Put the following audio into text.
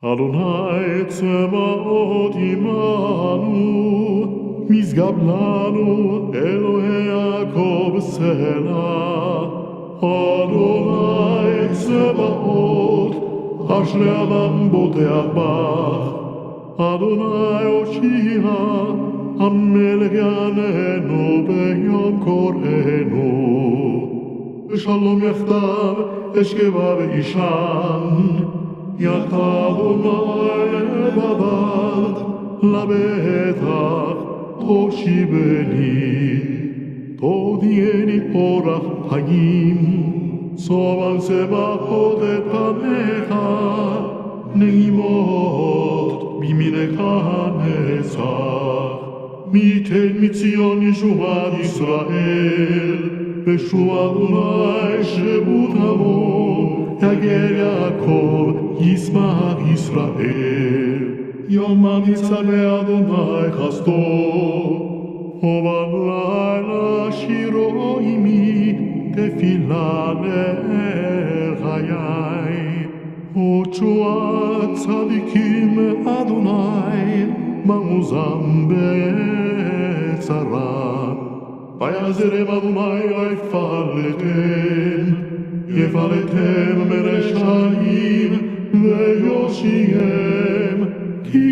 אדוני צבאות עמנו, משגב לנו אלוהי יעקב סלע. אדוני צבאות, אשרי אדם בוטח בך. אדוני הושיע, המלך יעננו ביום קוראנו. בשלום יחדיו אשכבה ואישן, יחדיו לבדד, לבטח תושיבני. תודיעני אורח חיים, סוב על צבאות את פניך, נעימות בימינך הנצח. מי ייתן מציון ישועת ישראל, בשוב אדוני שבות עמו, יגל יעקב ישמח ישראל. יומם יצווה אדוני חסדו, ובלילה שירו עמי, תפילה לאל חיי. ותשועת צדיקים אדוני, מעוזם בצרה. ויעזרם אדוני יפלטם מרשעים ויושיעם, כי